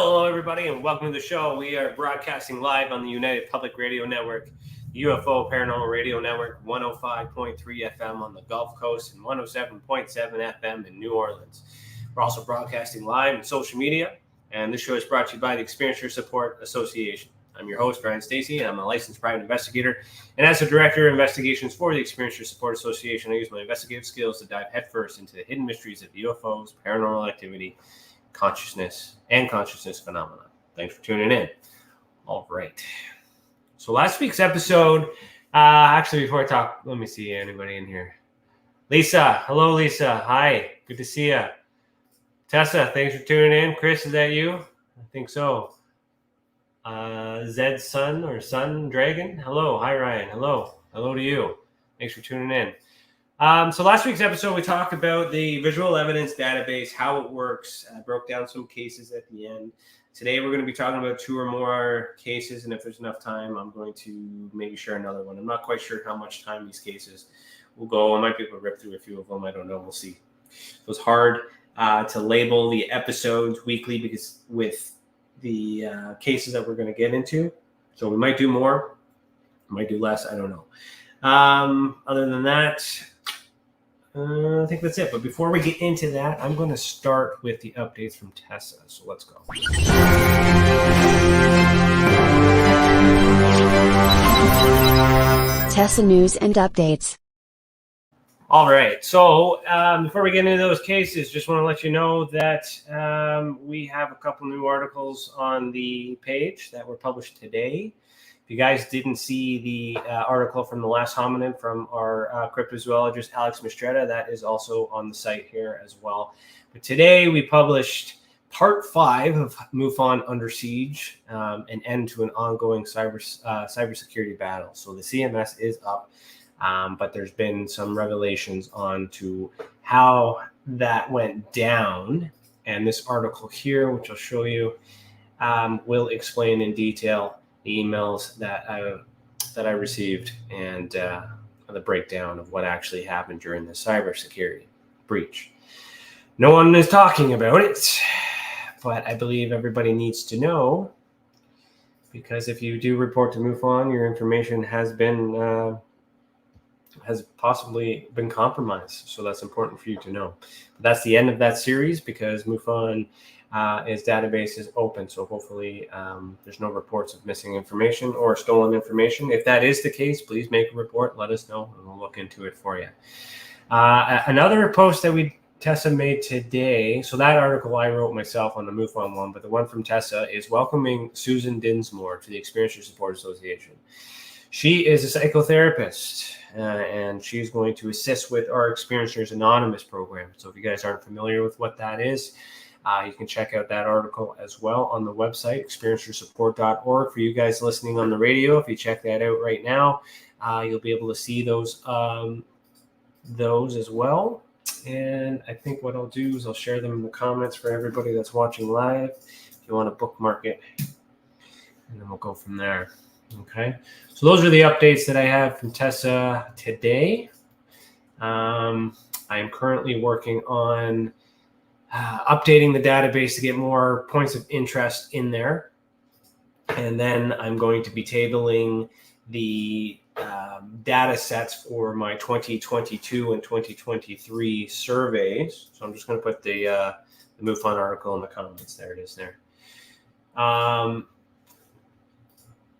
Hello, everybody, and welcome to the show. We are broadcasting live on the United Public Radio Network, UFO Paranormal Radio Network, 105.3 FM on the Gulf Coast and 107.7 FM in New Orleans. We're also broadcasting live on social media, and this show is brought to you by the Experiencer Support Association. I'm your host, Ryan Stacey, and I'm a licensed private investigator. And as the Director of Investigations for the Experiencer Support Association, I use my investigative skills to dive headfirst into the hidden mysteries of UFOs, paranormal activity, consciousness, and consciousness phenomena. Thanks for tuning in. All right. So last week's episode, actually, before I talk, let me see anybody in here. Lisa. Hello, Lisa. Hi. Good to see you. Tessa, thanks for tuning in. Chris, is that you? I think so. Zed's son or Sun Dragon. Hello. Hi, Ryan. Hello. Hello to you. Thanks for tuning in. So last week's episode, we talked about the visual evidence database, how it works. I broke down some cases at the end. Today, we're going to be talking about 2 or more cases, and if there's enough time, I'm going to maybe share another one. I'm not quite sure how much time these cases will go. I might be able to rip through a few of them. I don't know. We'll see. It was hard to label the episodes weekly because with the cases that we're going to get into. So we might do more, might do less. I don't know. Other than that, I think that's it. But before we get into that, I'm going to start with the updates from Tessa. So let's go. Tessa News and Updates. All right. So before we get into those cases, just want to let you know that we have a couple new articles on the page that were published today. If you guys didn't see the article from the last hominid from our cryptozoologist, Alex Mistretta, that is also on the site here as well. But today we published part 5 of MUFON Under Siege, an end to an ongoing cybersecurity battle. So the CMS is up, but there's been some revelations on to how that went down. And this article here, which I'll show you, will explain in detail the emails that I received and the breakdown of what actually happened during the cybersecurity breach. No one is talking about it, but I believe everybody needs to know, because if you do report to MUFON, your information has possibly been compromised. So that's important for you to know. But that's the end of that series because MUFON its database is open, so hopefully there's no reports of missing information or stolen information. If that is the case, please make a report, let us know, and we'll look into it for you. Another post that Tessa made today, so that article I wrote myself on the MUFON one, but the one from Tessa is welcoming Susan Dinsmore to the Experiencer Support Association. She is a psychotherapist, and she's going to assist with our Experiencers Anonymous program. So if you guys aren't familiar with what that is, you can check out that article as well on the website, experiencersupport.org. For you guys listening on the radio, if you check that out right now, you'll be able to see those as well. And I think what I'll do is I'll share them in the comments for everybody that's watching live. If you want to bookmark it, and then we'll go from there. Okay. So those are the updates that I have from Tessa today. I am currently working on updating the database to get more points of interest in there. And then I'm going to be tabling the data sets for my 2022 and 2023 surveys. So I'm just going to put the MUFON article in the comments. There it is there.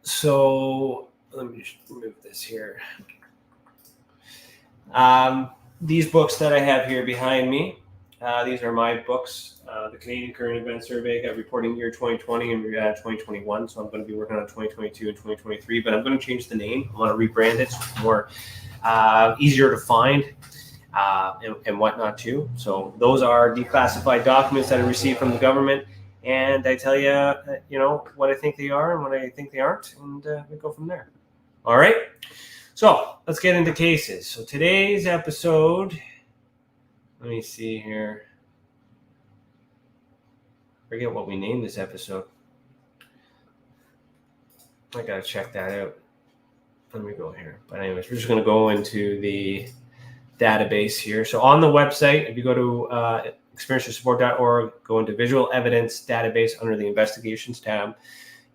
So let me just remove this here. These books that I have here behind me, these are my books. The Canadian Current Event Survey got reporting year 2020 and 2021. So I'm going to be working on 2022 and 2023, but I'm going to change the name. I want to rebrand it so it's more easier to find and whatnot too. So those are declassified documents that I received from the government. And I tell you, what I think they are and what I think they aren't. And we go from there. All right. So let's get into cases. So today's episode, let me see here. Forget what we named this episode. I got to check that out. Let me go here. But anyways, we're just going to go into the database here. So on the website, if you go to experiencesupport.org, go into visual evidence database under the investigations tab.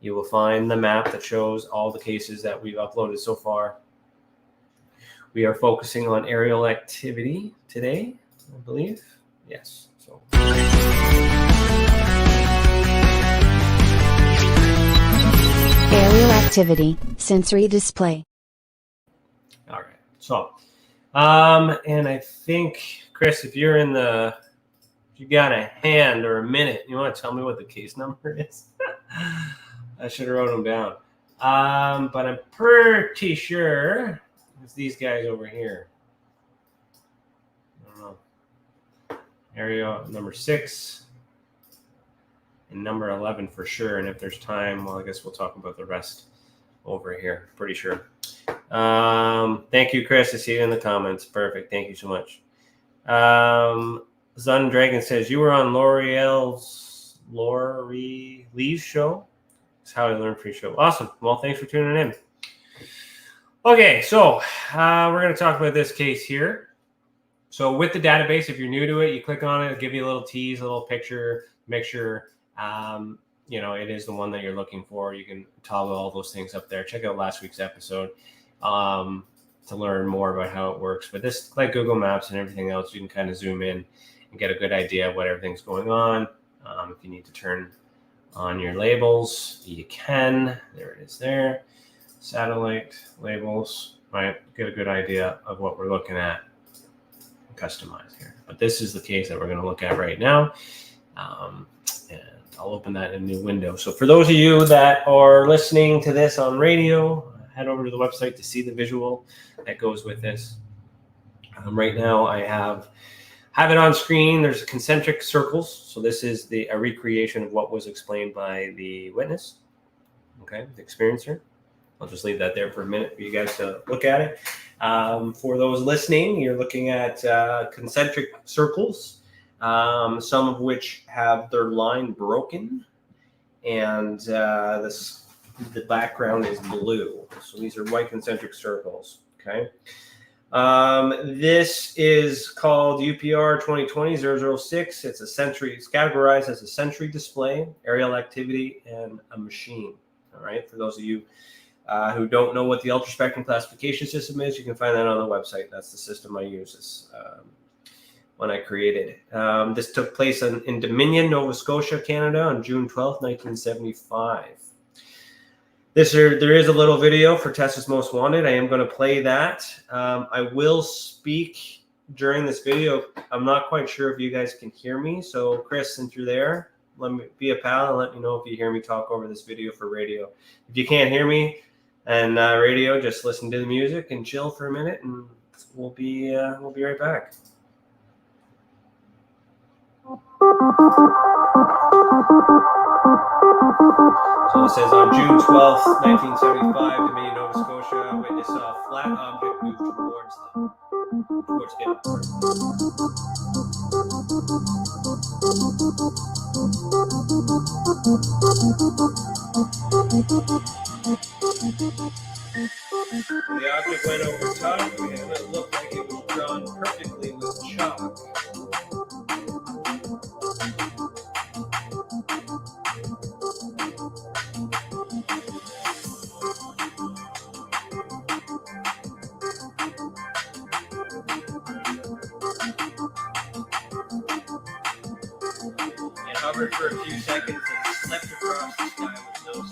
You will find the map that shows all the cases that we've uploaded so far. We are focusing on aerial activity today, I believe. Yes. So. Aerial activity, sensory display. All right. So, and I think, Chris, if you got a hand or a minute, you want to tell me what the case number is? I should have wrote them down. But I'm pretty sure it's these guys over here. I don't know. Area number 6 and number 11 for sure. And if there's time, well, I guess we'll talk about the rest over here. Pretty sure. Thank you, Chris. I see you in the comments. Perfect. Thank you so much. Zun Dragon says, you were on Lori Lee's show. It's how I learned free show. Awesome. Well, thanks for tuning in. Okay, so we're going to talk about this case here. So with the database, if you're new to it, you click on it, it'll give you a little tease, a little picture, make sure it is the one that you're looking for. You can toggle all those things up there. Check out last week's episode to learn more about how it works. But this, like Google Maps and everything else, you can kind of zoom in and get a good idea of what everything's going on. If you need to turn on your labels, you can. There it is there. Satellite labels, right? Get a good idea of what we're looking at. Customize here. But this is the case that we're going to look at right now. And I'll open that in a new window. So for those of you that are listening to this on radio, head over to the website to see the visual that goes with this. Right now I have it on screen. There's concentric circles. So this is a recreation of what was explained by the witness, okay, the experiencer. I'll just leave that there for a minute for you guys to look at it. For those listening, you're looking at concentric circles, some of which have their line broken, and the background is blue. So these are white concentric circles, okay? This is called UPR2020-0006. It's categorized as a sensory display, aerial activity, and a machine, all right? For those of you who don't know what the ultraspectrum classification system is, you can find that on the website. That's the system I use when I created. This took place in Dominion, Nova Scotia, Canada on June 12th, 1975. There is a little video for Tessa's Most Wanted. I am going to play that. I will speak during this video. I'm not quite sure if you guys can hear me. So Chris, since you're there, let me be a pal and let me know if you hear me talk over this video for radio. If you can't hear me and radio, just listen to the music and chill for a minute, and we'll be right back. So it says on June 12th, 1975, Dominion, Nova Scotia, witness saw a flat object move towards him. The object went over top, and it looked like it was drawn perfectly with chalk. It hovered for a few seconds and slipped across the sky with no sound.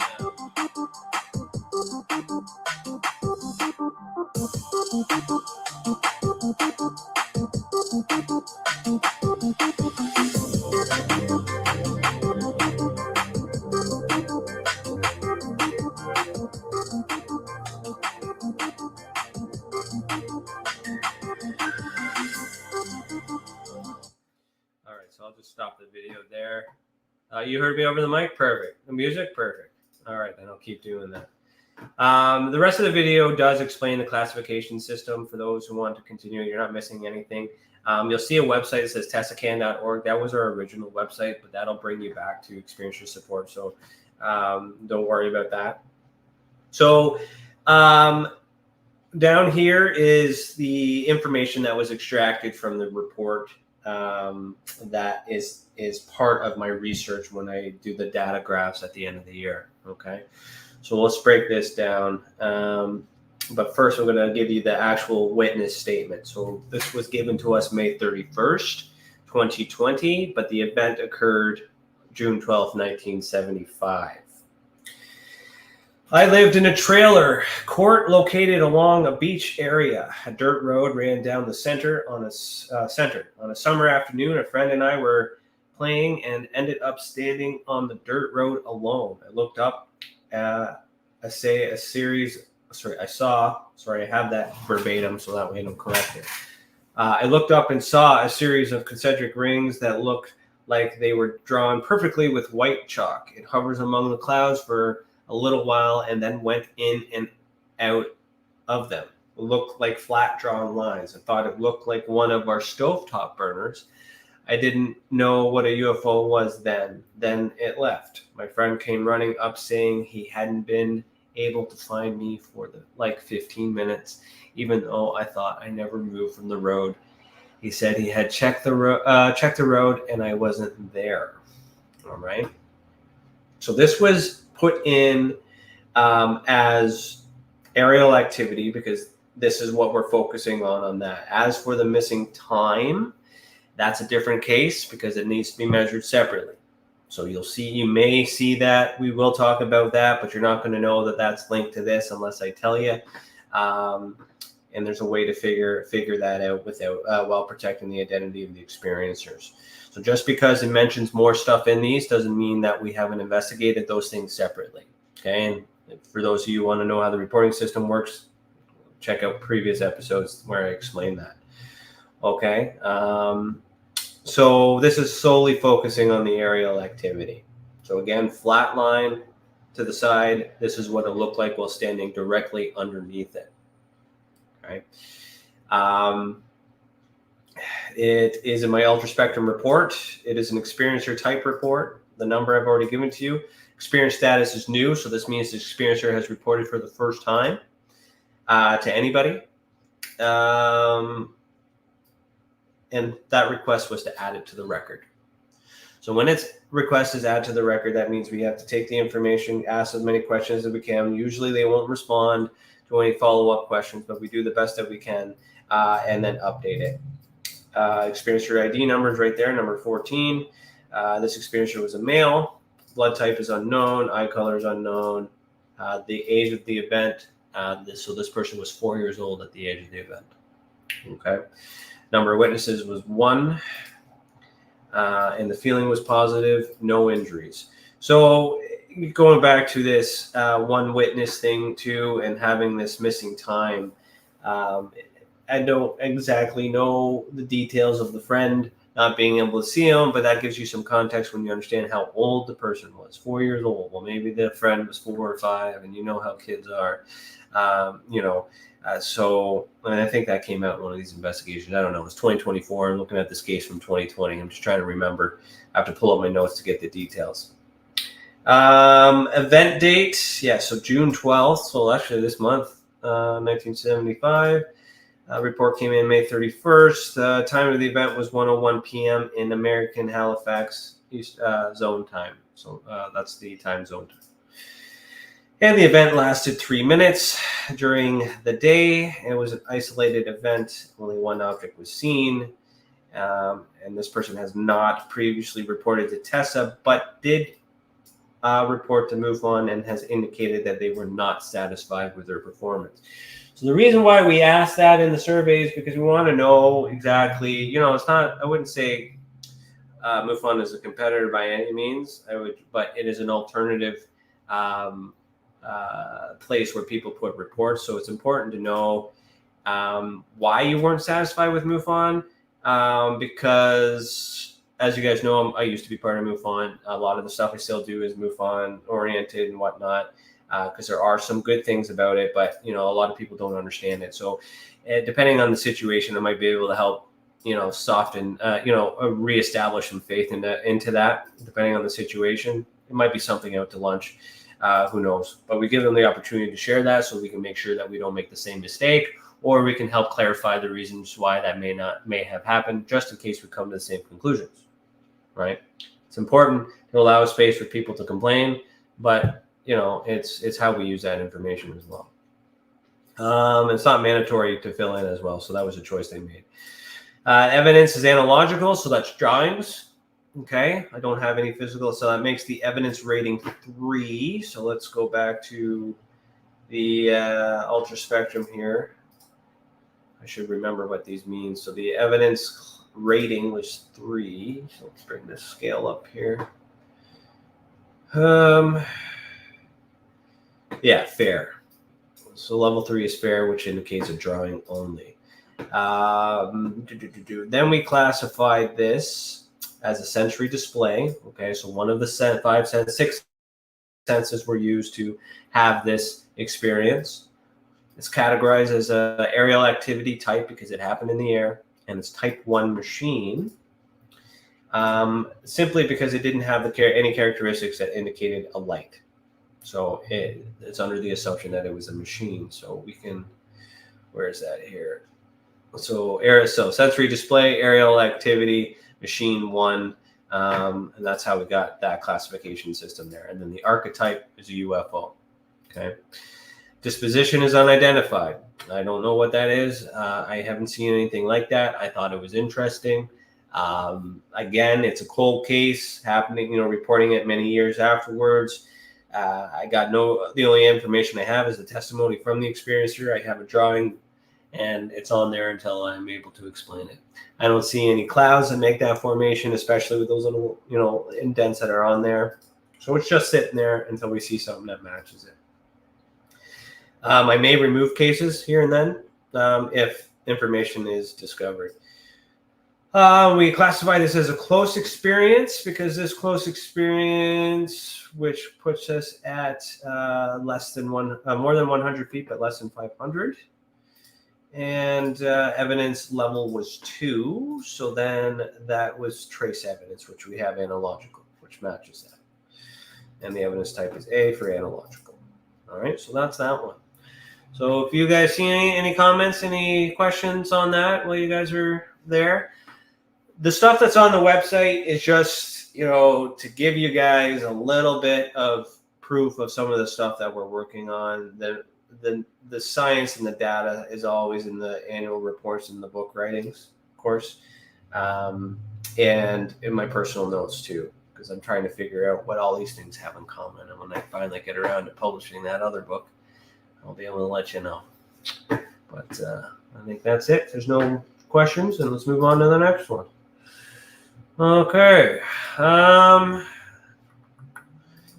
All right, so I'll just stop the video there. You heard me over the mic? Perfect. The music? Perfect. All right, then I'll keep doing that. The rest of the video does explain the classification system for those who want to continue. You're not missing anything. You'll see a website that says tessacan.org. That was our original website, but that'll bring you back to experiencer support. So don't worry about that. So down here is the information that was extracted from the report that is part of my research when I do the data graphs at the end of the year. Okay, so let's break this down. But first, I'm going to give you the actual witness statement. So this was given to us May 31st, 2020, but the event occurred June 12th, 1975. I lived in a trailer court located along a beach area. A dirt road ran down the center on a summer afternoon. A friend and I were playing and ended up standing on the dirt road alone. I looked up. I have that verbatim, so that way I don't correct it. I looked up and saw a series of concentric rings that looked like they were drawn perfectly with white chalk. It hovers among the clouds for a little while and then went in and out of them. It looked like flat drawn lines. I thought it looked like one of our stovetop burners. I didn't know what a UFO was then. Then it left. My friend came running up saying he hadn't been able to find me for 15 minutes, even though I thought I never moved from the road. He said he had checked the road and I wasn't there. All right. So this was put in as aerial activity because this is what we're focusing on that. As for the missing time, that's a different case because it needs to be measured separately. So you may see that. We will talk about that, but you're not going to know that that's linked to this unless I tell you. And there's a way to figure that out without while protecting the identity of the experiencers. So just because it mentions more stuff in these doesn't mean that we haven't investigated those things separately. Okay, and for those of you who want to know how the reporting system works, check out previous episodes where I explain that. Okay, so this is solely focusing on the aerial activity. So again, flat line to the side. This is what it looked like while standing directly underneath it. Okay. It is in my ultra spectrum report. It is an experiencer type report. The number I've already given to you. Experience status is new, so this means the experiencer has reported for the first time to anybody. And that request was to add it to the record. So when its request is added to the record, that means we have to take the information, ask as many questions as we can. Usually they won't respond to any follow-up questions, but we do the best that we can and then update it. Experiencer ID number is right there, number 14. This experiencer was a male. Blood type is unknown. Eye color is unknown. The age of the event. So this person was 4 years old at the age of the event. Okay. Number of witnesses was 1. And the feeling was positive. No injuries. So going back to this one witness thing too, and having this missing time, I don't exactly know the details of the friend not being able to see him, but that gives you some context when you understand how old the person was. 4 years old. Well, maybe the friend was 4 or 5, and you know how kids are. So and I think that came out in one of these investigations. I don't know. It's 2024. I'm looking at this case from 2020. I'm just trying to remember. I have to pull up my notes to get the details. Event date. Yeah, so June 12th. So actually this month, 1975. Report came in May 31st. Time of the event was 1:01 p.m. in American Halifax East Zone time. So that's the time zone. And the event lasted 3 minutes during the day. It was an isolated event. Only one object was seen. And this person has not previously reported to TESA, but did report to MUFON and has indicated that they were not satisfied with their performance. So the reason why we ask that in the survey is because we want to know exactly, it's not, I wouldn't say MUFON is a competitor by any means, but it is an alternative place where people put reports. So it's important to know why you weren't satisfied with MUFON, because as you guys know, I used to be part of MUFON. A lot of the stuff I still do is MUFON oriented and whatnot, because there are some good things about it, but a lot of people don't understand it. So depending on the situation, I might be able to help soften, reestablish some faith into that. Depending on the situation, it might be something out to lunch. Who knows? But we give them the opportunity to share that so we can make sure that we don't make the same mistake or we can help clarify the reasons why that may have happened, just in case we come to the same conclusions, right? It's important to allow space for people to complain, but it's how we use that information as well. It's not mandatory to fill in as well, so that was a choice they made. Evidence is analogical, so that's drawings. Okay, I don't have any physical, so that makes the evidence rating 3. So let's go back to the ultra spectrum here. I should remember what these mean. So the evidence rating was 3. So let's bring this scale up here. Yeah, fair. So level 3 is fair, which indicates a drawing only. Then we classified this as a sensory display. Okay, so one of the 6 senses were used to have this experience. It's categorized as a aerial activity type because it happened in the air, and it's type 1 machine, simply because it didn't have any characteristics that indicated a light. So it's under the assumption that it was a machine. So we can, where is that here? So sensory display, aerial activity, machine 1, and that's how we got that classification system there. And then the archetype is a UFO. Okay. Disposition is unidentified. I don't know what that is. I haven't seen anything like that. I thought it was interesting. Again, it's a cold case happening, reporting it many years afterwards. The only information I have is the testimony from the experiencer. I have a drawing, and it's on there until I'm able to explain it. I don't see any clouds that make that formation, especially with those little, indents that are on there. So it's just sitting there until we see something that matches it. I may remove cases here and then if information is discovered. We classify this as a close experience because this close experience, which puts us at more than 100 feet, but less than 500. And evidence level was 2. So then that was trace evidence, which we have analogical, which matches that. And the evidence type is A for analogical. All right, so that's that one. So if you guys see any comments, any questions on that while you guys are there, the stuff that's on the website is just, to give you guys a little bit of proof of some of the stuff that we're working on. The science and the data is always in the annual reports and the book writings, of course, and in my personal notes too, because I'm trying to figure out what all these things have in common. And when I finally get around to publishing that other book, I'll be able to let you know. But I think that's it. There's no questions, and let's move on to the next one. Okay.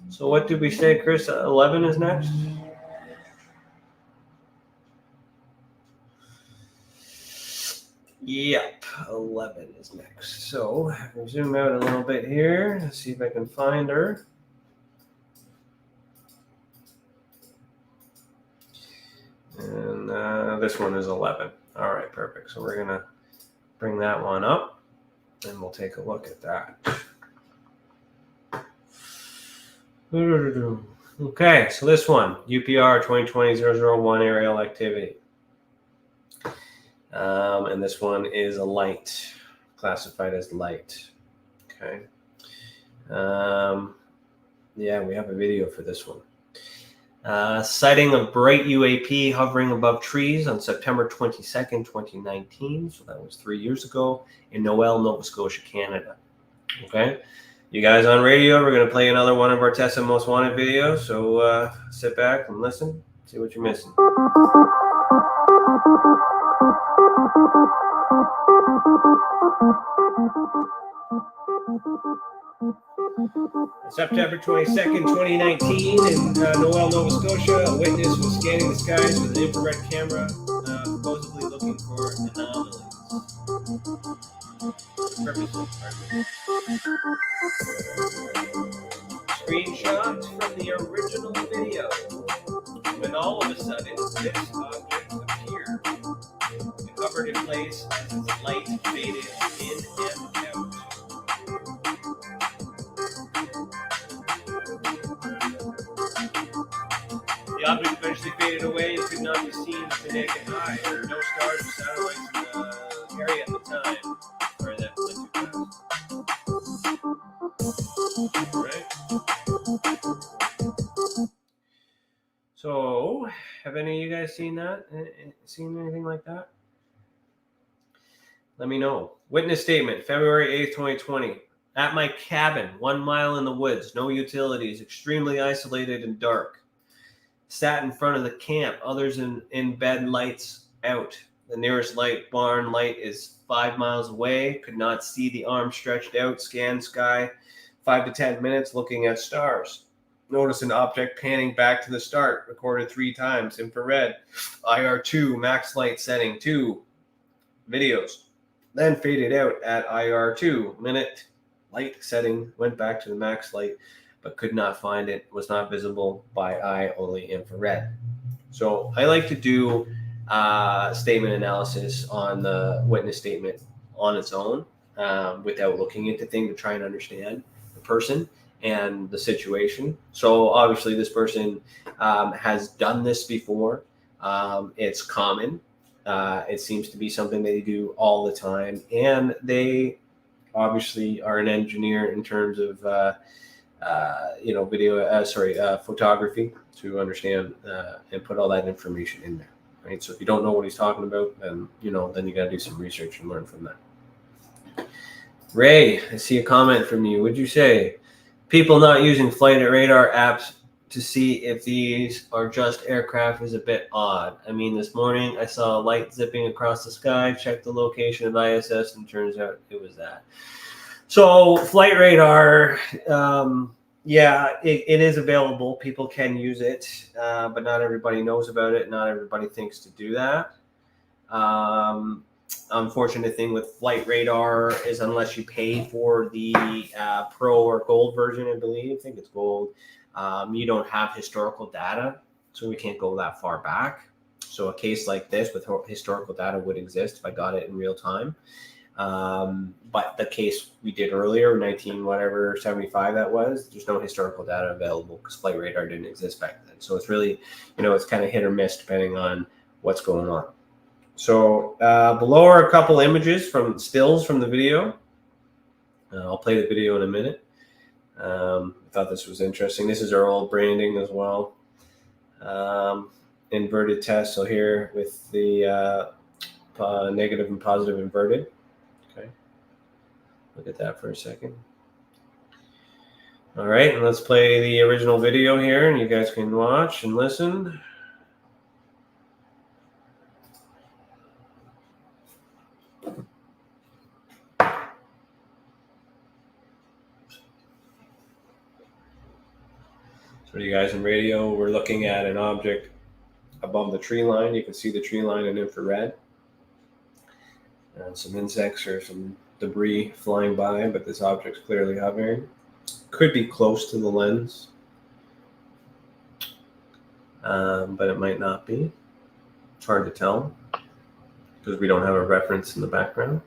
So what did we say, Chris? 11 is next? Yep, 11 is next. So we'll zoom out a little bit here. Let's see if I can find her. And this one is 11. All right, perfect. So we're going to bring that one up, and we'll take a look at that. Okay, so this one, UPR2020-0011 aerial activity. And this one is a light, classified as light. Okay. Yeah, we have a video for this one. Sighting of bright UAP hovering above trees on September 22nd, 2019. So that was 3 years ago in Noel, Nova Scotia, Canada. Okay. You guys on radio, we're going to play another one of our Tessa Most Wanted videos. So sit back and listen, see what you're missing. September 22nd, 2019, in Noel, Nova Scotia, a witness was scanning the skies with an infrared camera, supposedly looking for anomalies. Screenshot from the original video. When all of a sudden, this object appeared. It hovered in place as its light faded in and out. The object eventually faded away into could not be seen with the naked eye. There were no stars or satellites in the area at the time. Or that went too fast. Right? So, have any of you guys seen that? Seen anything like that? Let me know. Witness statement, February 8th, 2020. At my cabin, 1 mile in the woods, no utilities, extremely isolated and dark. Sat in front of the camp, others in bed, lights out. The nearest barn light is 5 miles away. Could not see the arm stretched out. Scanned sky, 5 to 10 minutes looking at stars. Notice an object panning back to the start. Recorded 3 times. Infrared, IR2, max light setting 2. Videos. Then faded out at IR2. Minute light setting. Went back to the max light, but could not find it. Was not visible by eye, only infrared. So I like to do statement analysis on the witness statement on its own without looking into things to try and understand the person and the situation. So obviously this person has done this before. It's common. It seems to be something they do all the time. And they obviously are an engineer in terms of photography to understand and put all that information in there, right? So if you don't know what he's talking about, then you got to do some research and learn from that. Ray, I see a comment from you. Would you say people not using flight radar apps to see if these are just aircraft is a bit odd? I mean, this morning I saw a light zipping across the sky, checked the location of ISS, and turns out it was that. So flight radar, it is available. People can use it, but not everybody knows about it. Not everybody thinks to do that. Unfortunate thing with flight radar is unless you pay for the pro or gold version, I think it's gold, you don't have historical data, so we can't go that far back. So a case like this with historical data would exist if I got it in real time. But the case we did earlier, 1975 that was, there's no historical data available because flight radar didn't exist back then. So it's really, it's kind of hit or miss depending on what's going on. So below are a couple images from stills from the video. I'll play the video in a minute. I thought this was interesting. This is our old branding as well. Inverted test. So here with the negative and positive inverted. Okay. Look at that for a second. All right, and let's play the original video here, and you guys can watch and listen. So you guys in radio, we're looking at an object above the tree line. You can see the tree line in infrared. And some insects or some debris flying by, but this object's clearly hovering. Could be close to the lens, but it might not be. It's hard to tell because we don't have a reference in the background.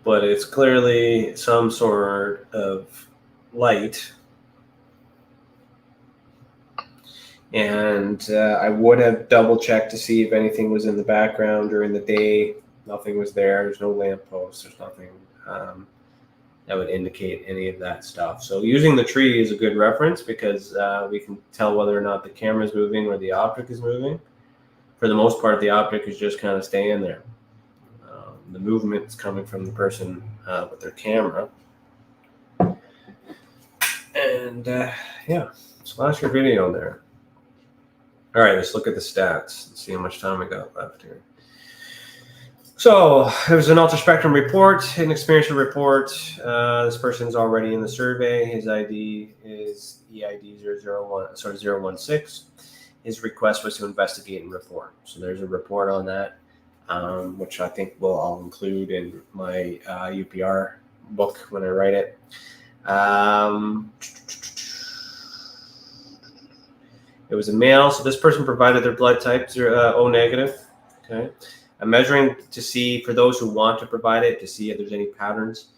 But it's clearly some sort of light. And I would have double checked to see if anything was in the background during the day. Nothing was there. There's no lamppost. There's nothing that would indicate any of that stuff. So using the tree is a good reference because we can tell whether or not the camera is moving or the object is moving. For the most part, the object is just kind of staying there. The movement is coming from the person with their camera. And so that's your video there. All right, let's look at the stats and see how much time we got left here. So there's an ultra-spectrum report, an experiential report. This person's already in the survey. His ID is EID 016. His request was to investigate and report. So there's a report on that, which I think I'll include in my UPR book when I write it. It was a male, so this person provided their blood type O negative. Okay, I'm measuring to see, for those who want to provide it, to see if there's any patterns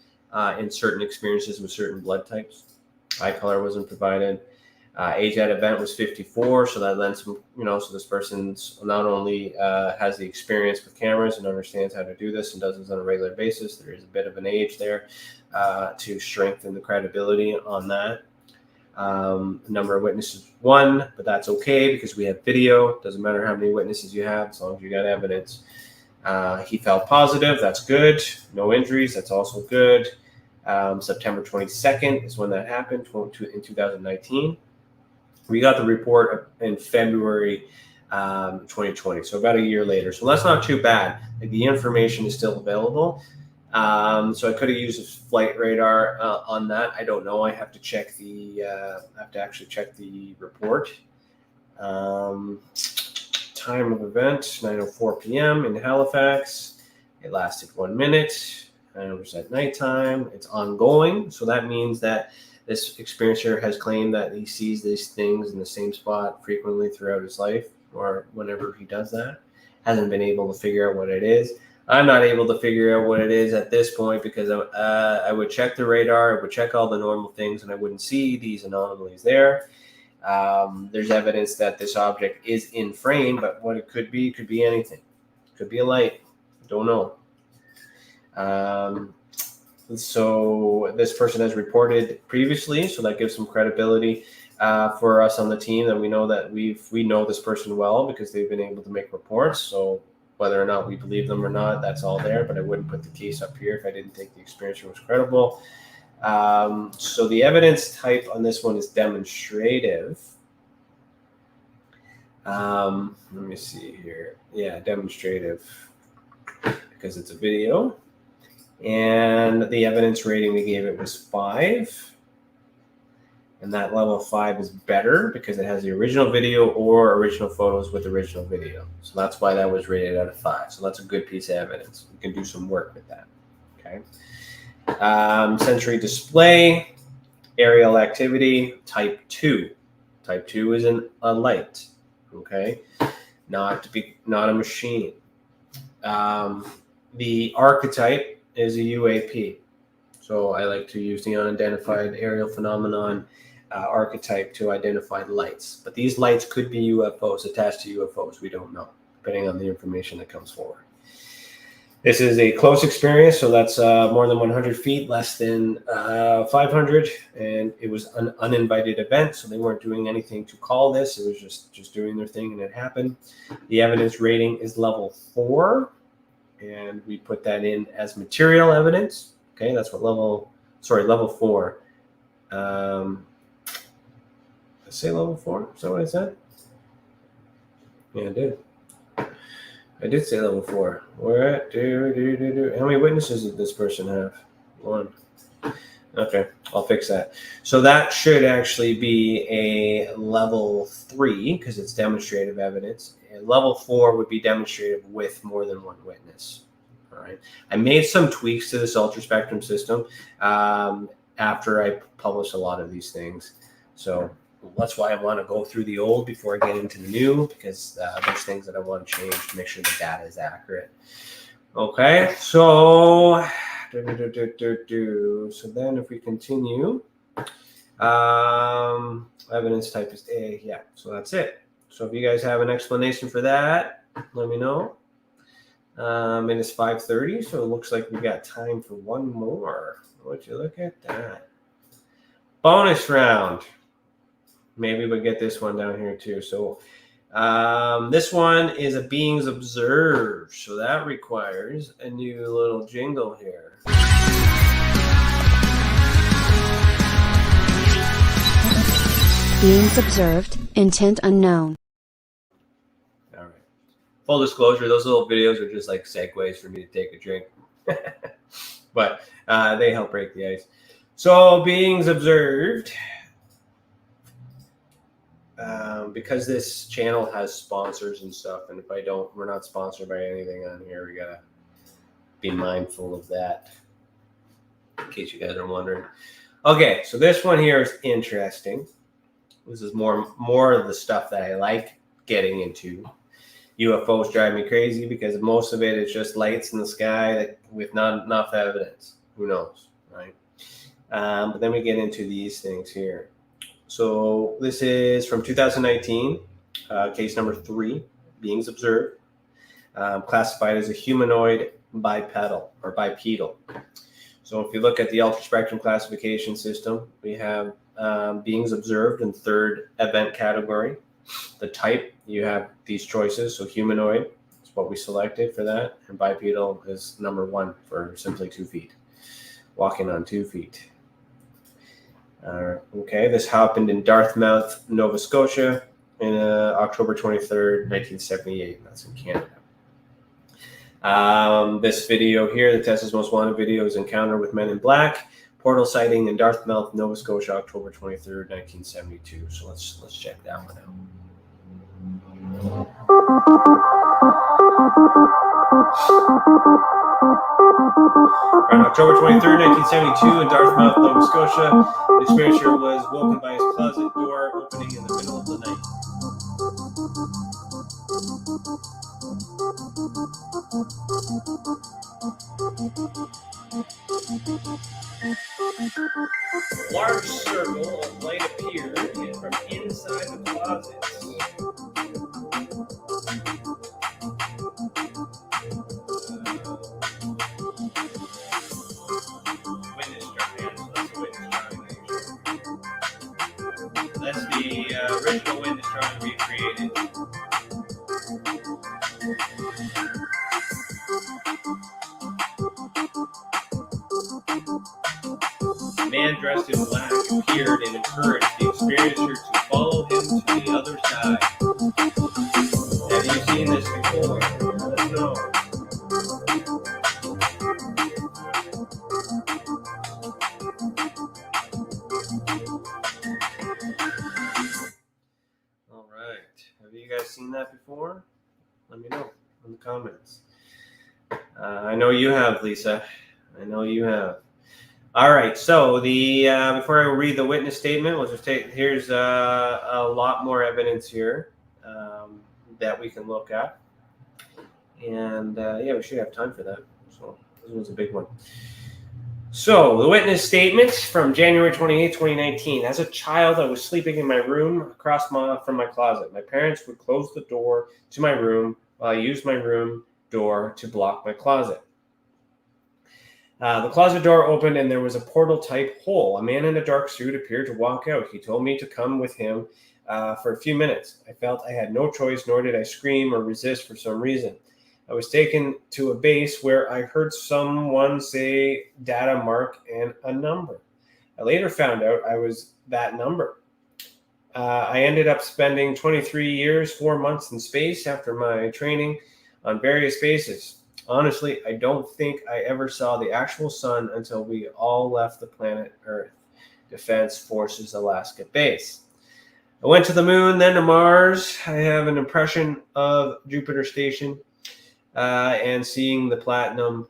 in certain experiences with certain blood types. Eye color wasn't provided. Age at event was 54, so that lends some, so this person's not only has the experience with cameras and understands how to do this and does this on a regular basis. There is a bit of an age there to strengthen the credibility on that. Number of witnesses 1, but that's okay because we have video. Doesn't matter how many witnesses you have as long as you got evidence. He felt positive. That's good. No injuries. That's also good. September 22nd is when that happened in 2019. We got the report in February 2020, so about a year later. So that's not too bad. Like, the information is still available. So I could have used a flight radar on that. I don't know. I have to check actually check the report. Time of event, 9:04 p.m. in Halifax. It lasted 1 minute. And it was at nighttime. It's ongoing. So that means that this experiencer has claimed that he sees these things in the same spot frequently throughout his life, or whenever he does that. Hasn't been able to figure out what it is. I'm not able to figure out what it is at this point because I would check the radar, I would check all the normal things, and I wouldn't see these anomalies there. There's evidence that this object is in frame, but what it could be anything. It could be a light. Don't know. So this person has reported previously, so that gives some credibility for us on the team that we know that we know this person well because they've been able to make reports. So whether or not we believe them or not, that's all there, but I wouldn't put the case up here if I didn't think the experiencer was credible. So the evidence type on this one is demonstrative. Let me see here. Yeah, demonstrative because it's a video. And the evidence rating we gave it was 5. And that level 5 is better because it has the original video or original photos with original video. So that's why that was rated out of 5. So that's a good piece of evidence. We can do some work with that. Okay. Sensory display, aerial activity, type 2. Type 2 is a light. Okay. Not a machine. The archetype is a UAP. So I like to use the unidentified aerial phenomenon archetype to identify lights. But these lights could be UFOs, attached to UFOs. We don't know, depending on the information that comes forward. This is a close experience, so that's more than 100 feet, less than 500, and it was an uninvited event, so they weren't doing anything to call this. It was just doing their thing, and it happened. The evidence rating is level 4, and we put that in as material evidence. Okay, that's what level 4. Did I say level 4? Is that what I said? Yeah, I did. I did say level 4. What? How many witnesses did this person have? 1. Okay, I'll fix that. So that should actually be a level 3 because it's demonstrative evidence. And level 4 would be demonstrative with more than 1 witness. All right. I made some tweaks to this ultraspectrum system after I published a lot of these things. So that's why I want to go through the old before I get into the new, because there's things that I want to change to make sure the data is accurate. Okay, so so then if we continue, evidence type is A. Yeah, so that's it. So if you guys have an explanation for that, let me know. And it's 5:30, so it looks like we got time for one more. Would you look at that? Bonus round. Maybe we'll get this one down here too. So this one is a beings observed. So that requires a new little jingle here. Beings observed, intent unknown. All right. Full disclosure, those little videos are just like segues for me to take a drink. But they help break the ice. So beings observed. Because this channel has sponsors and stuff, and if I don't, we're not sponsored by anything on here. We gotta be mindful of that, in case you guys are wondering. Okay, so this one here is interesting. This is more of the stuff that I like getting into. UFOs drive me crazy because most of it is just lights in the sky with not enough evidence. Who knows, right? But then we get into these things here. So this is from 2019, case number 3, beings observed, classified as a humanoid bipedal or bipedal. So if you look at the ultra spectrum classification system, we have beings observed in 3rd event category. The type, you have these choices. So humanoid is what we selected for that, and bipedal is number 1 for simply 2 feet, walking on 2 feet. Okay, this happened in Dartmouth, Nova Scotia, in October 23rd, 1978. That's in Canada. This video here, the Tesla's Most Wanted video, is Encounter with Men in Black, portal sighting in Dartmouth, Nova Scotia, October 23rd, 1972. So let's check that one out. On October 23rd, 1972, in Dartmouth, Nova Scotia, the experiencer was woken by his closet door opening in the middle of the night. A large circle of light appeared from inside the closet. That's the original witness drawing recreated. A man dressed in black appeared and encouraged the experiencer to follow him to the other side. Have you seen this before? Let us know. All right. Have you guys seen that before? Let me know in the comments. I know you have, Lisa. I know you have. All right. So the before I read the witness statement, we'll just here's a lot more evidence here that we can look at, and yeah, we should have time for that. So this one's a big one. So the witness statement from January 28, 2019. As a child, I was sleeping in my room across from my closet. My parents would close the door to my room while I used my room door to block my closet. The closet door opened and there was a portal-type hole. A man in a dark suit appeared to walk out. He told me to come with him for a few minutes. I felt I had no choice, nor did I scream or resist for some reason. I was taken to a base where I heard someone say data mark and a number. I later found out I was that number. I ended up spending 23 years, 4 months in space after my training on various bases. Honestly, I don't think I ever saw the actual sun until we all left the planet Earth. Defense Forces Alaska Base. I went to the moon, then to Mars. I have an impression of Jupiter Station and seeing the platform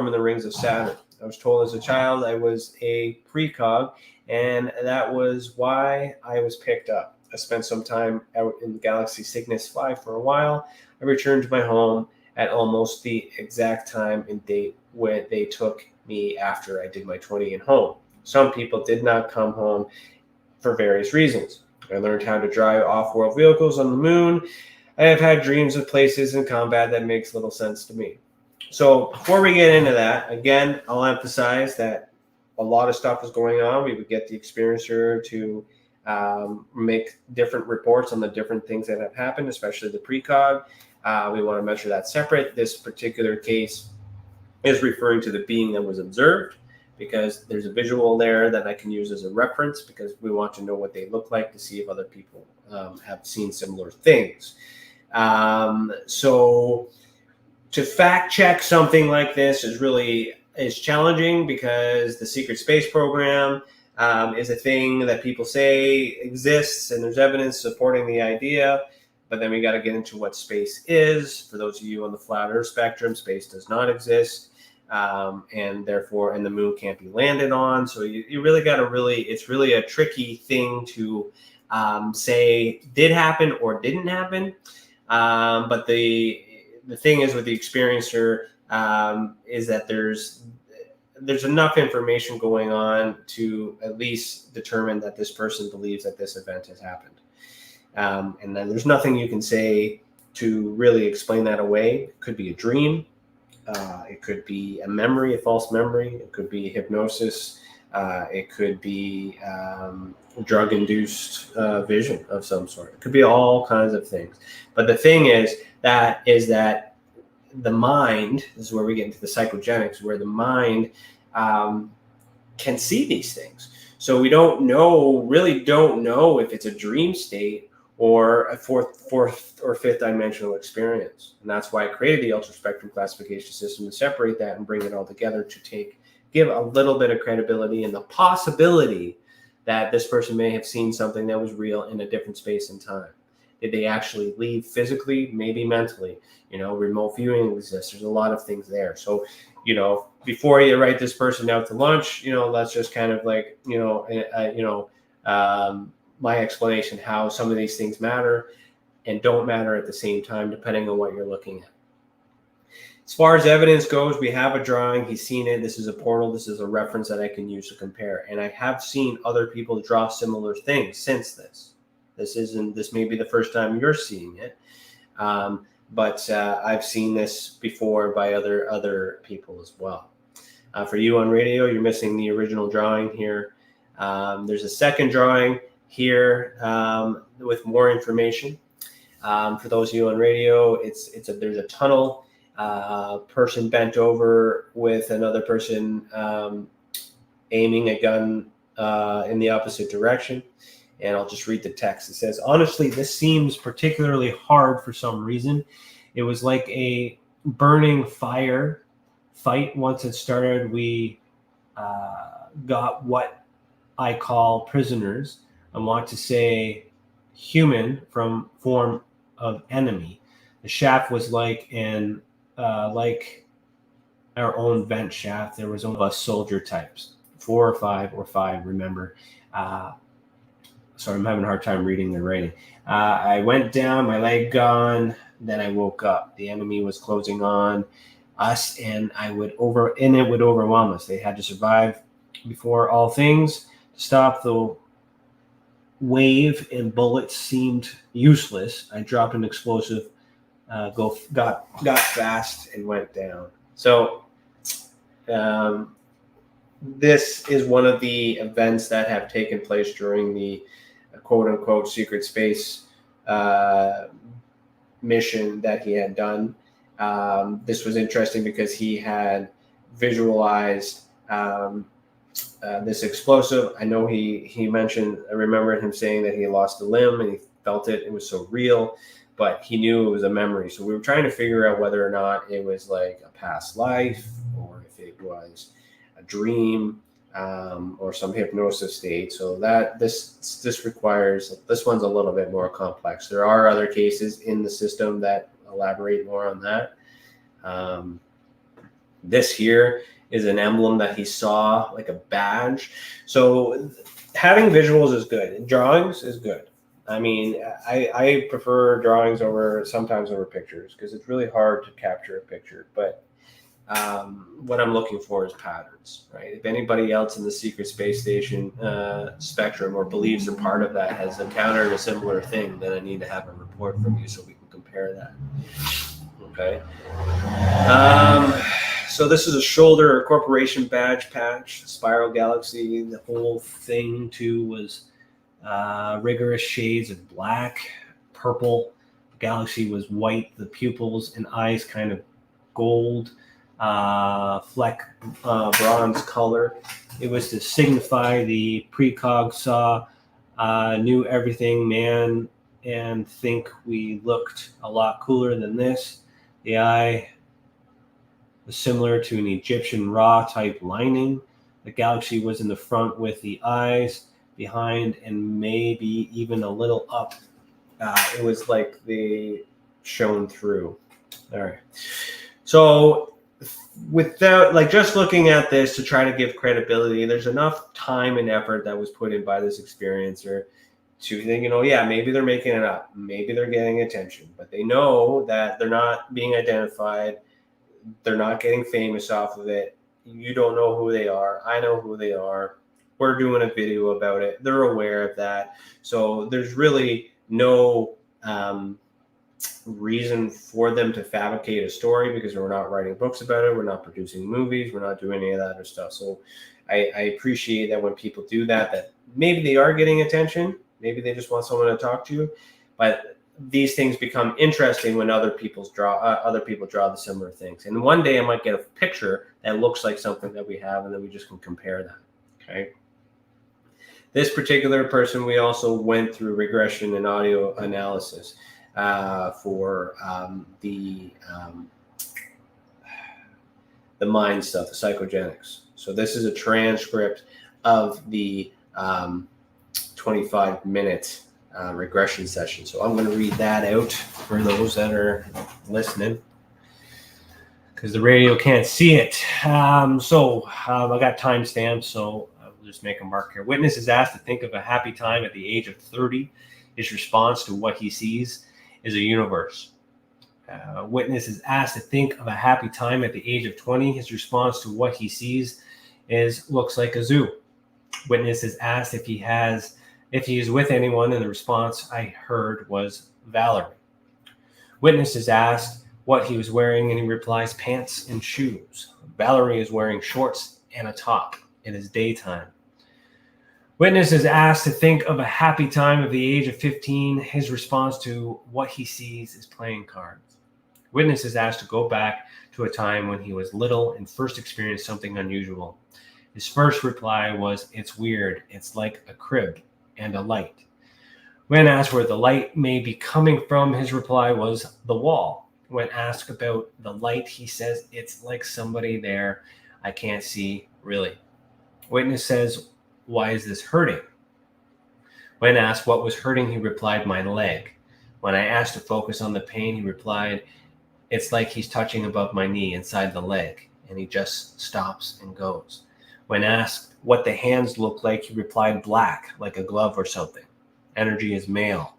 in the rings of Saturn. I was told as a child I was a precog, and that was why I was picked up. I spent some time out in Galaxy Cygnus 5 for a while. I returned to my home at almost the exact time and date when they took me after I did my 20 and home. Some people did not come home for various reasons. I learned how to drive off-world vehicles on the moon. I have had dreams of places in combat that makes little sense to me. So before we get into that, again, I'll emphasize that a lot of stuff is going on. We would get the experiencer to make different reports on the different things that have happened, especially the precog. We want to measure that separate. This particular case is referring to the being that was observed, because there's a visual there that I can use as a reference, because we want to know what they look like to see if other people have seen similar things. So to fact check something like this is challenging, because the secret space program is a thing that people say exists and there's evidence supporting the idea. But then we got to get into what space is. For those of you on the flat Earth spectrum, space does not exist. And therefore, the moon can't be landed on. So you really got to it's really a tricky thing to say did happen or didn't happen. But the thing is with the experiencer is that there's enough information going on to at least determine that this person believes that this event has happened. And then there's nothing you can say to really explain that away. It could be a dream. It could be a memory, a false memory. It could be hypnosis. It could be drug-induced vision of some sort. It could be all kinds of things. But the thing is that the mind, this is where we get into the psychogenics, where the mind can see these things. So we really don't know if it's a dream state or a fourth or fifth dimensional experience. And that's why I created the ultra spectrum classification system, to separate that and bring it all together, to give a little bit of credibility and the possibility that this person may have seen something that was real in a different space and time. Did they actually leave physically? Maybe mentally. Remote viewing exists. There's a lot of things there. So, before you write this person out to lunch, let's just kind of like, my explanation how some of these things matter and don't matter at the same time, depending on what you're looking at. As far as evidence goes, we have a drawing. He's seen it. This is a portal. This is a reference that I can use to compare. And I have seen other people draw similar things since this. This may be the first time you're seeing it. But I've seen this before by other people as well. For you on radio, you're missing the original drawing here. There's a second drawing here with more information. For those of you on radio, there's a tunnel, person bent over with another person aiming a gun in the opposite direction. And I'll just read the text. It says, honestly, this seems particularly hard for some reason. It was like a burning fire fight. Once it started, we got what I call prisoners. I want to say human from form of enemy. The shaft was like our own vent shaft. There was only us soldier types, 4 or 5 remember. Sorry, I'm having a hard time reading the writing. I went down, my leg gone, then I woke up. The enemy was closing on us, and it would overwhelm us. They had to survive before all things. To stop the wave and bullets seemed useless. I dropped an explosive, got fast, and went down. So this is one of the events that have taken place during the quote-unquote secret space mission that he had done. This was interesting because he had visualized this explosive. I know he mentioned, I remember him saying that he lost a limb and he felt it. It was so real, but he knew it was a memory. So we were trying to figure out whether or not it was like a past life or if it was a dream. Or some hypnosis state. So that this requires, this one's a little bit more complex. There are other cases in the system that elaborate more on that. This here is an emblem that he saw, like a badge. So having visuals is good. Drawings is good. I mean, I prefer drawings sometimes over pictures because it's really hard to capture a picture, but what I'm looking for is patterns, right? If anybody else in the secret space station spectrum or believes they're part of that has encountered a similar thing, then I need to have a report from you so we can compare that. Okay. So this is a shoulder or corporation badge patch, spiral galaxy. The whole thing too was rigorous shades of black, purple. The galaxy was white. The pupils and eyes kind of gold. Fleck bronze color. It was to signify the precog saw, knew everything, man, and think we looked a lot cooler than this. The eye was similar to an Egyptian Ra type lining. The galaxy was in the front with the eyes behind and maybe even a little up. It was like they shone through. All right. So without just looking at this to try to give credibility, there's enough time and effort that was put in by this experiencer to think, maybe they're making it up, maybe they're getting attention, but they know that they're not being identified, they're not getting famous off of it, You don't know who they are. I know who they are. We're doing a video about it. They're aware of that. So there's really no reason for them to fabricate a story, because we're not writing books about it. We're not producing movies. We're not doing any of that other stuff. So I appreciate that when people do that, that maybe they are getting attention. Maybe they just want someone to talk to. But these things become interesting when other people draw the similar things. And one day I might get a picture that looks like something that we have, and then we just can compare that. Okay. This particular person, we also went through regression and audio analysis for the mind stuff, the psychogenics. So this is a transcript of the 25-minute regression session. So I'm going to read that out for those that are listening, because the radio can't see it. I got timestamps, so I'll just make a mark here. Witness is asked to think of a happy time at the age of 30. His response to what he sees is a universe. Witness is asked to think of a happy time at the age of 20. His response to what he sees looks like a zoo. Witness is asked if he is with anyone, and the response I heard was Valerie. Witness is asked what he was wearing, and he replies, pants and shoes. Valerie is wearing shorts and a top. It is daytime. Witness is asked to think of a happy time at the age of 15. His response to what he sees is playing cards. Witness is asked to go back to a time when he was little and first experienced something unusual. His first reply was, it's weird. It's like a crib and a light. When asked where the light may be coming from, his reply was the wall. When asked about the light, he says, it's like somebody there. I can't see, really. Witness says, why is this hurting? When asked what was hurting, he replied, my leg. When I asked to focus on the pain, he replied, it's like he's touching above my knee inside the leg, and he just stops and goes. When asked what the hands look like, he replied, black, like a glove or something. Energy is male.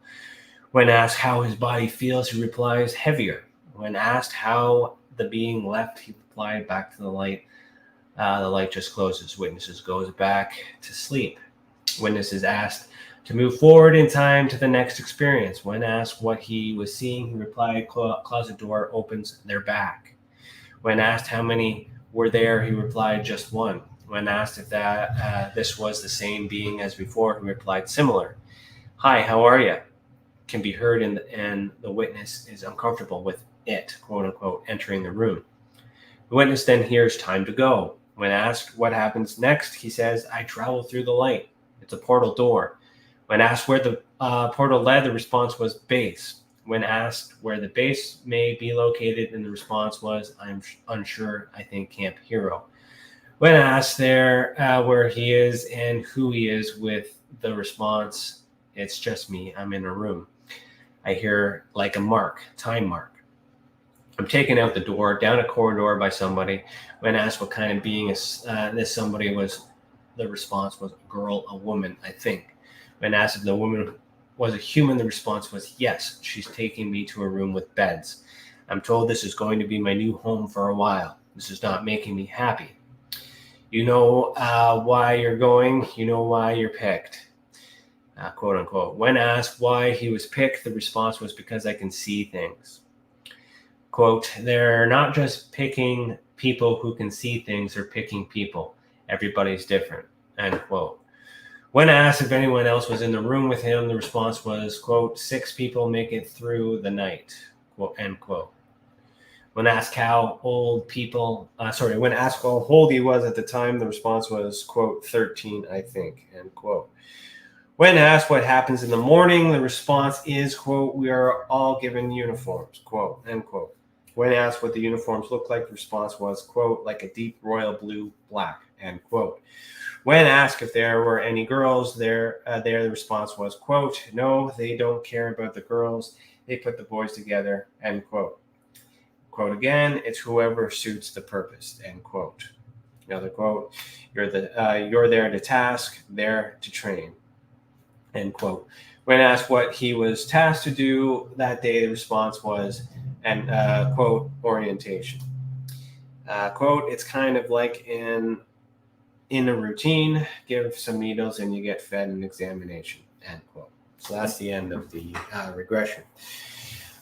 When asked how his body feels, he replies, heavier. When asked how the being left, he replied, back to the light. The light just closes. Witnesses goes back to sleep. Witness is asked to move forward in time to the next experience. When asked what he was seeing, he replied, closet door opens, they're back. When asked how many were there, he replied, just one. When asked if this was the same being as before, he replied, similar. Hi, how are you? Can be heard, and the witness is uncomfortable with it, quote unquote, entering the room. The witness then hears time to go. When asked what happens next, he says, I travel through the light. It's a portal door. When asked where the portal led, the response was base. When asked where the base may be located, and the response was, I'm unsure, I think Camp Hero. When asked where he is and who he is with, the response, it's just me, I'm in a room. I hear like a mark, time mark. I'm taken out the door, down a corridor by somebody. When asked what kind of being this somebody was, the response was a girl, a woman, I think. When asked if the woman was a human, the response was yes, she's taking me to a room with beds. I'm told this is going to be my new home for a while. This is not making me happy. You know why you're going, you know why you're picked, quote unquote. When asked why he was picked, the response was because I can see things. Quote, they're not just picking people who can see things, they're picking people. Everybody's different, end quote. When asked if anyone else was in the room with him, the response was, quote, 6 people make it through the night, quote, end quote. When asked how old he was at the time, the response was, quote, 13, I think, end quote. When asked what happens in the morning, the response is, quote, we are all given uniforms, quote, end quote. When asked what the uniforms look like, the response was, quote, like a deep royal blue, black, end quote. When asked if there were any girls there, the response was, quote, no, they don't care about the girls. They put the boys together, end quote. Quote again, it's whoever suits the purpose, end quote. Another quote, you're there to task, there to train, end quote. When asked what he was tasked to do that day, the response was, quote, orientation. Quote, it's kind of like in a routine, give some needles and you get fed an examination, end quote. So that's the end of the regression.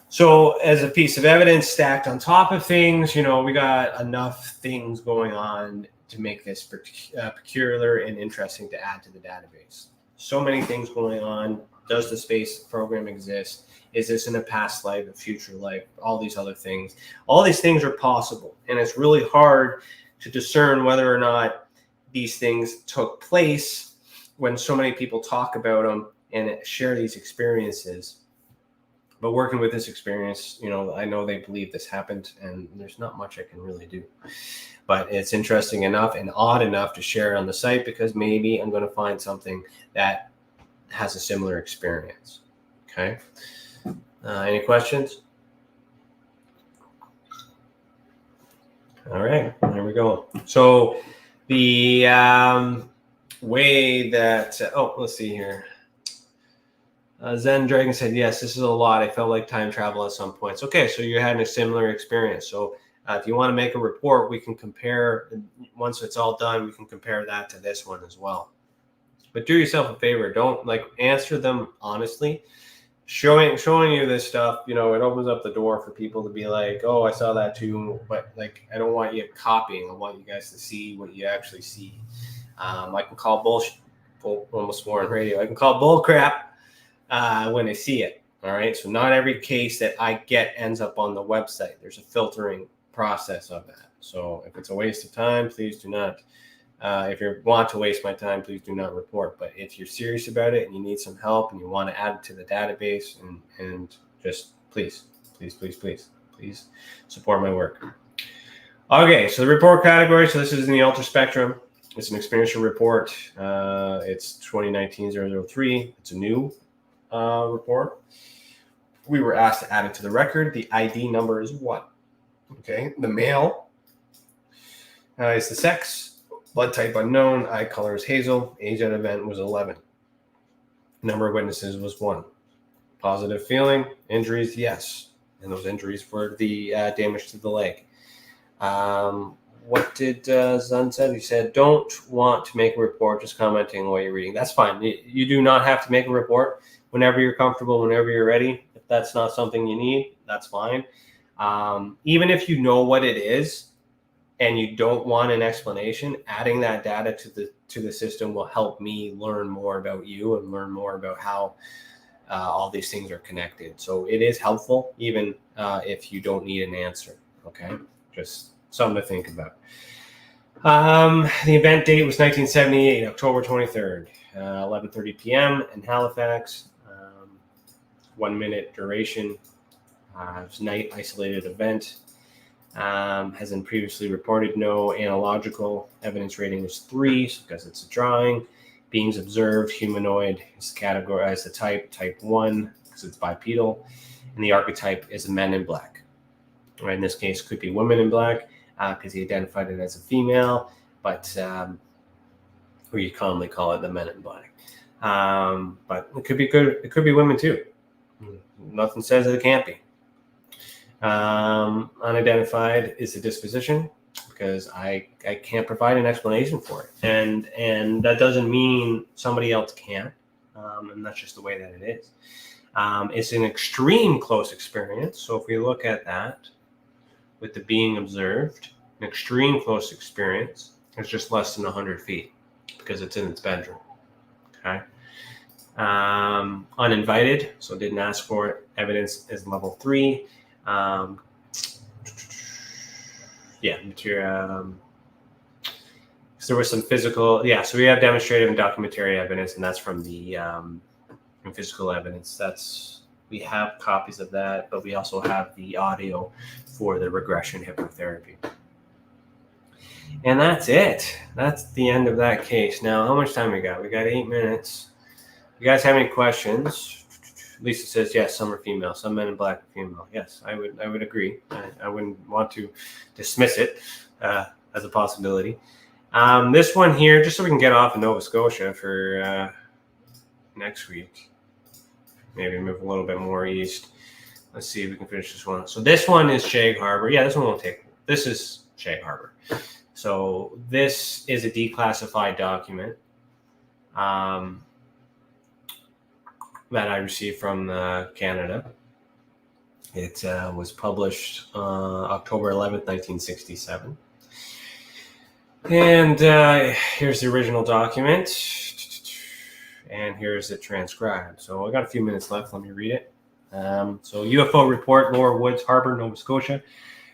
So as a piece of evidence stacked on top of things, we got enough things going on to make this peculiar and interesting to add to the database. So many things going on. Does the space program exist? Is this in a past life, a future life? All these other things. All these things are possible. And it's really hard to discern whether or not these things took place when so many people talk about them and share these experiences. But working with this experience, I know they believe this happened, and there's not much I can really do. But it's interesting enough and odd enough to share on the site because maybe I'm going to find something that has a similar experience. Okay. Any questions? All right, there we go. So the way that, let's see here. Zen Dragon said, yes, this is a lot. I felt like time travel at some points. Okay, so you're having a similar experience. So if you want to make a report, we can compare. Once it's all done, we can compare that to this one as well. But do yourself a favor. Don't answer them honestly. Showing you this stuff, it opens up the door for people to be like, oh, I saw that too. But I don't want you copying. I want you guys to see what you actually see. I can call bullshit. Almost more on radio. I can call bull crap. When I see it. All right. So not every case that I get ends up on the website. There's a filtering process of that. So if it's a waste of time, please do not. If you want to waste my time, please do not report. But if you're serious about it and you need some help and you want to add it to the database and just please support my work. Okay. So the report category. So this is in the ultra spectrum. It's an experiential report. It's 2019-003. It's a new report. We were asked to add it to the record. The ID number is 1. Okay. The male is the sex. Blood type unknown. Eye color is hazel. Age at event was 11. Number of witnesses was 1. Positive feeling. Injuries, yes. And those injuries were the damage to the leg. What did Zun said? He said, don't want to make a report, just commenting while you're reading. That's fine. You do not have to make a report. Whenever you're comfortable, whenever you're ready. If that's not something you need, that's fine. Even if you know what it is and you don't want an explanation, adding that data to the system will help me learn more about you and learn more about how all these things are connected. So it is helpful, even if you don't need an answer. Okay, just something to think about. The event date was 1978, October 23rd, 11:30 p.m. in Halifax. 1 minute duration. It was a night isolated event. Has been previously reported. No analogical. Evidence rating is 3 because it's a drawing. Beings observed. Humanoid is categorized the type 1 because it's bipedal. And the archetype is a men in black. Right, in this case, could be women in black because he identified it as a female, but we commonly call it the men in black. But it could be good. It could be women too. Nothing says that it can't be. Unidentified is the disposition because I can't provide an explanation for it. And that doesn't mean somebody else can't. And that's just the way that it is. It's an extreme close experience. So if we look at that with the being observed, an extreme close experience, it's just less than 100 feet because it's in its bedroom. Okay. Uninvited, so didn't ask for it. Evidence is level 3. Material. So there was some physical. Yeah, so we have demonstrative and documentary evidence, and that's from the from physical evidence. We have copies of that, but we also have the audio for the regression hypnotherapy. And that's it. That's the end of that case. Now, how much time we got? We got 8 minutes. You guys have any questions? Lisa says, yes, some are female. Some men in black are female. Yes, I would agree. I wouldn't want to dismiss it as a possibility. This one here, just so we can get off of Nova Scotia for next week. Maybe move a little bit more east. Let's see if we can finish this one. So this one is Shag Harbor. Yeah, this one won't take. This is Shag Harbor. So this is a declassified document that I received from Canada. It was published October 11th, 1967. And here's the original document. And here's it transcribed. So I got a few minutes left. Let me read it. So UFO report, Lower Woods Harbor, Nova Scotia.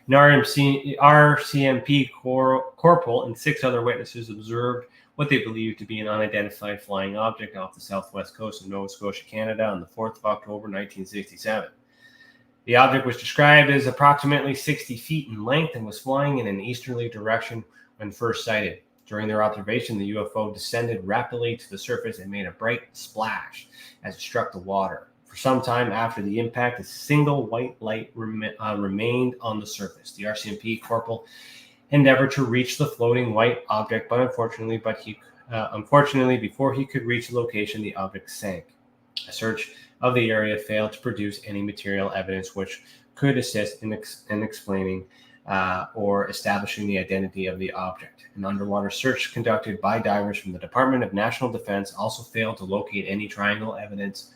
An RCMP corporal and 6 other witnesses observed what they believed to be an unidentified flying object off the southwest coast of Nova Scotia, Canada on the 4th of October, 1967. The object was described as approximately 60 feet in length and was flying in an easterly direction when first sighted. During their observation, the UFO descended rapidly to the surface and made a bright splash as it struck the water. For some time after the impact, a single white light remained on the surface. The RCMP corporal endeavored to reach the floating white object, but unfortunately, before he could reach the location, the object sank. A search of the area failed to produce any material evidence which could assist in explaining or establishing the identity of the object. An underwater search conducted by divers from the Department of National Defense also failed to locate any tangible evidence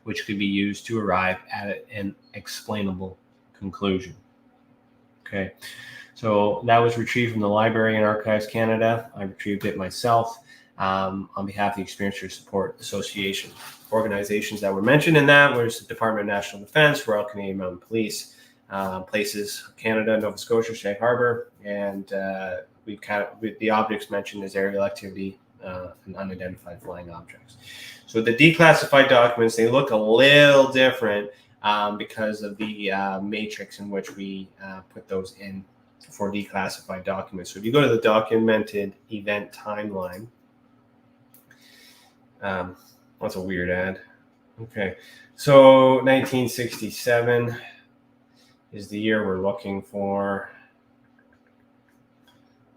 which could be used to arrive at an explainable conclusion. Okay, so that was retrieved from the Library and Archives Canada. I retrieved it myself on behalf of the Experiencers Support Association. Organizations that were mentioned in that was the Department of National Defense, Royal Canadian Mounted Police, Places Canada, Nova Scotia, Shag Harbor, and the objects mentioned as aerial activity and unidentified flying objects. So the declassified documents, they look a little different because of the matrix in which we put those in for declassified documents. So if you go to the documented event timeline, that's a weird ad. Okay, so 1967 is the year we're looking for.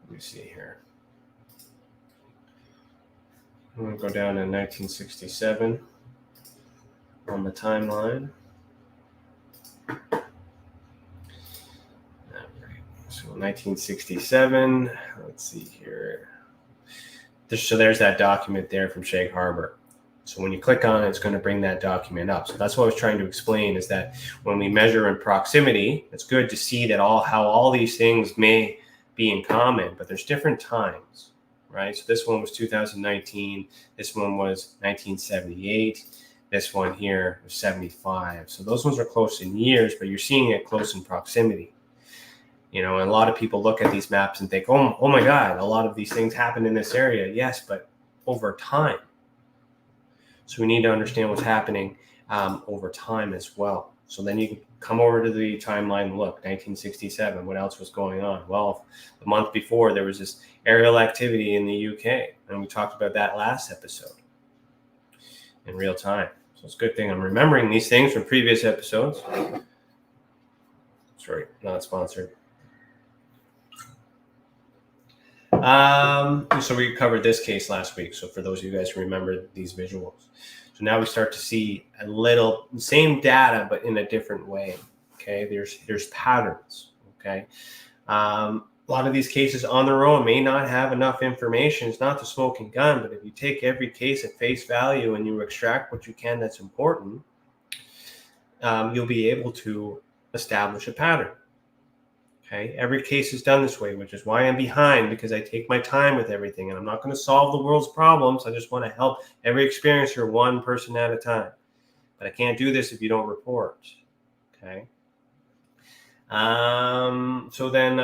Let me see here. I'm going to go down to 1967 on the timeline. So 1967, let's see here. So there's that document there from Shag Harbor. So when you click on it, it's going to bring that document up. So that's what I was trying to explain, is that when we measure in proximity, it's good to see that how all these things may be in common, but there's different times, right? So this one was 2019. This one was 1978. This one here was 75. So those ones are close in years, but you're seeing it close in proximity. You know, and a lot of people look at these maps and think, oh my God, a lot of these things happen in this area. Yes, but over time. So we need to understand what's happening over time as well. So then you can come over to the timeline and look, 1967, what else was going on? Well, the month before, there was this aerial activity in the UK, and we talked about that last episode in real time. So it's a good thing I'm remembering these things from previous episodes. Sorry, not sponsored. So we covered this case last week. So for those of you guys who remember these visuals. So now we start to see a little same data, but in a different way. Okay, there's patterns. Okay, a lot of these cases on their own may not have enough information. It's not the smoking gun, but if you take every case at face value and you extract what you can that's important, you'll be able to establish a pattern. Okay, every case is done this way, which is why I'm behind, because I take my time with everything, and I'm not going to solve the world's problems. I just want to help every experiencer one person at a time. But I can't do this if you don't report. Okay. So then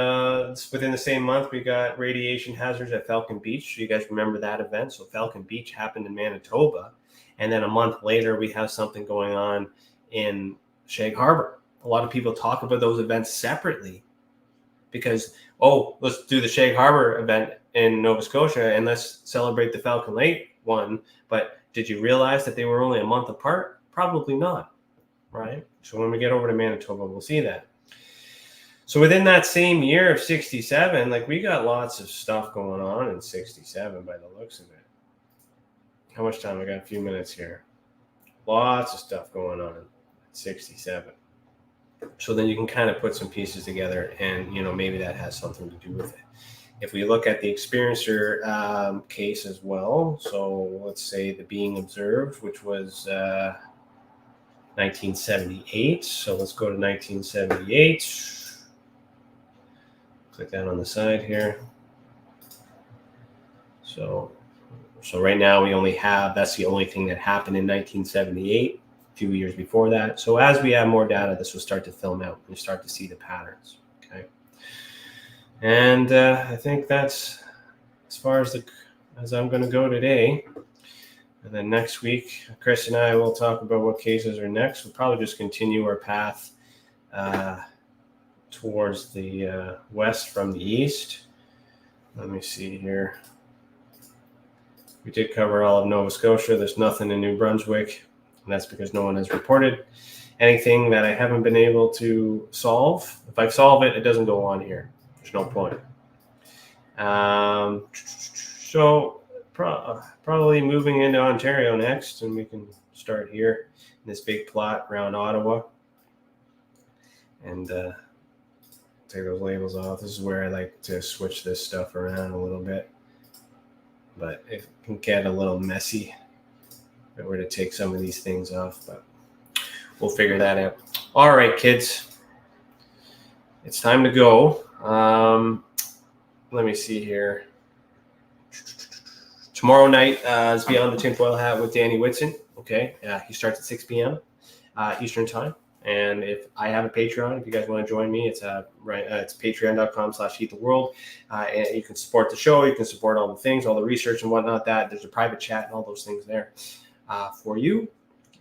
within the same month, we got radiation hazards at Falcon Beach. So you guys remember that event? So Falcon Beach happened in Manitoba. And then a month later, we have something going on in Shag Harbor. A lot of people talk about those events separately because, let's do the Shag Harbor event in Nova Scotia and let's celebrate the Falcon Lake one. But did you realize that they were only a month apart? Probably not, right? So when we get over to Manitoba, we'll see that. So within that same year of 67, like we got lots of stuff going on in 67 by the looks of it. How much time? I got a few minutes here. Lots of stuff going on in 67. So then you can kind of put some pieces together, and maybe that has something to do with it. If we look at the experiencer case as well, so let's say the being observed, which was 1978. So let's go to 1978. Click that on the side here. So right now we only have, that's the only thing that happened in 1978, a few years before that. So as we have more data, this will start to film out and you start to see the patterns. Okay. And I think that's as far as I'm going to go today. And then next week, Chris and I will talk about what cases are next. We'll probably just continue our path towards the west from the east. Let me see here. We did cover all of Nova Scotia. There's nothing in New Brunswick, and that's because no one has reported anything that I haven't been able to solve. If I solve it, it doesn't go on here. There's no point. So probably moving into Ontario next, and we can start here in this big plot around Ottawa. And take those labels off. This is where I like to switch this stuff around a little bit. But it can get a little messy if I were to take some of these things off, but we'll figure that out. All right, kids. It's time to go. Let me see here. Tomorrow night is Beyond the Tinfoil Hat with Danny Whitson. Okay, he starts at 6 p.m. Eastern Time. And if I have a Patreon, if you guys want to join me, it's patreon.com/eattheworld. And you can support the show. You can support all the things, all the research and whatnot. There's a private chat and all those things there for you.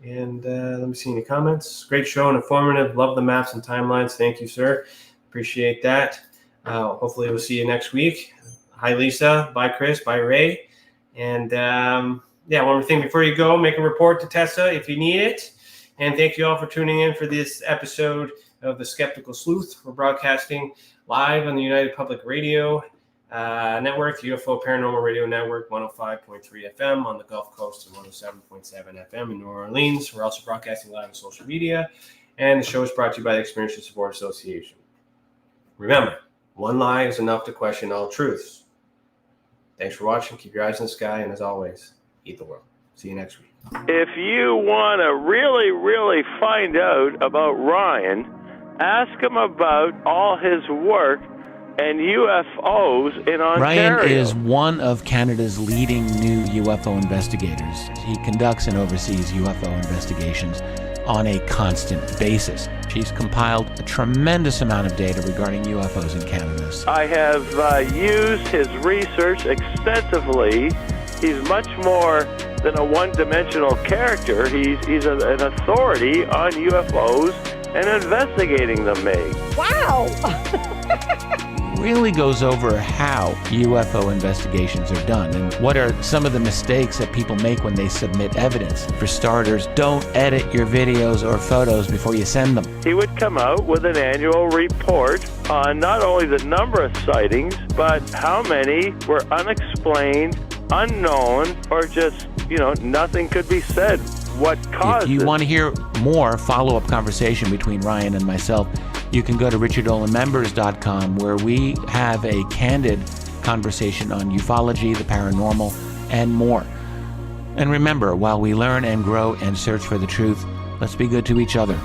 And let me see any comments. Great show and informative. Love the maps and timelines. Thank you, sir. Appreciate that. Hopefully we'll see you next week. Hi, Lisa. Bye, Chris. Bye, Ray. And one more thing before you go, make a report to Tessa if you need it. And thank you all for tuning in for this episode of The Skeptical Sleuth. We're broadcasting live on the United Public Radio Network, UFO Paranormal Radio Network, 105.3 FM on the Gulf Coast and 107.7 FM in New Orleans. We're also broadcasting live on social media. And the show is brought to you by the Experiential Support Association. Remember, one lie is enough to question all truths. Thanks for watching. Keep your eyes in the sky. And as always, eat the world. See you next week. If you want to really, really find out about Ryan, ask him about all his work and UFOs in Ontario. Ryan is one of Canada's leading new UFO investigators. He conducts and oversees UFO investigations on a constant basis. He's compiled a tremendous amount of data regarding UFOs in Canada. I have used his research extensively. He's much more than a one-dimensional character. He's an authority on UFOs and investigating them, Meg. Wow! Really goes over how UFO investigations are done and what are some of the mistakes that people make when they submit evidence. For starters, don't edit your videos or photos before you send them. He would come out with an annual report on not only the number of sightings, but how many were unexplained, unknown, or just, nothing could be said. What caused If you it? want to hear more follow-up conversation between Ryan and myself, you can go to richardolanmembers.com, where we have a candid conversation on ufology, the paranormal, and more. And remember, while we learn and grow and search for the truth, let's be good to each other.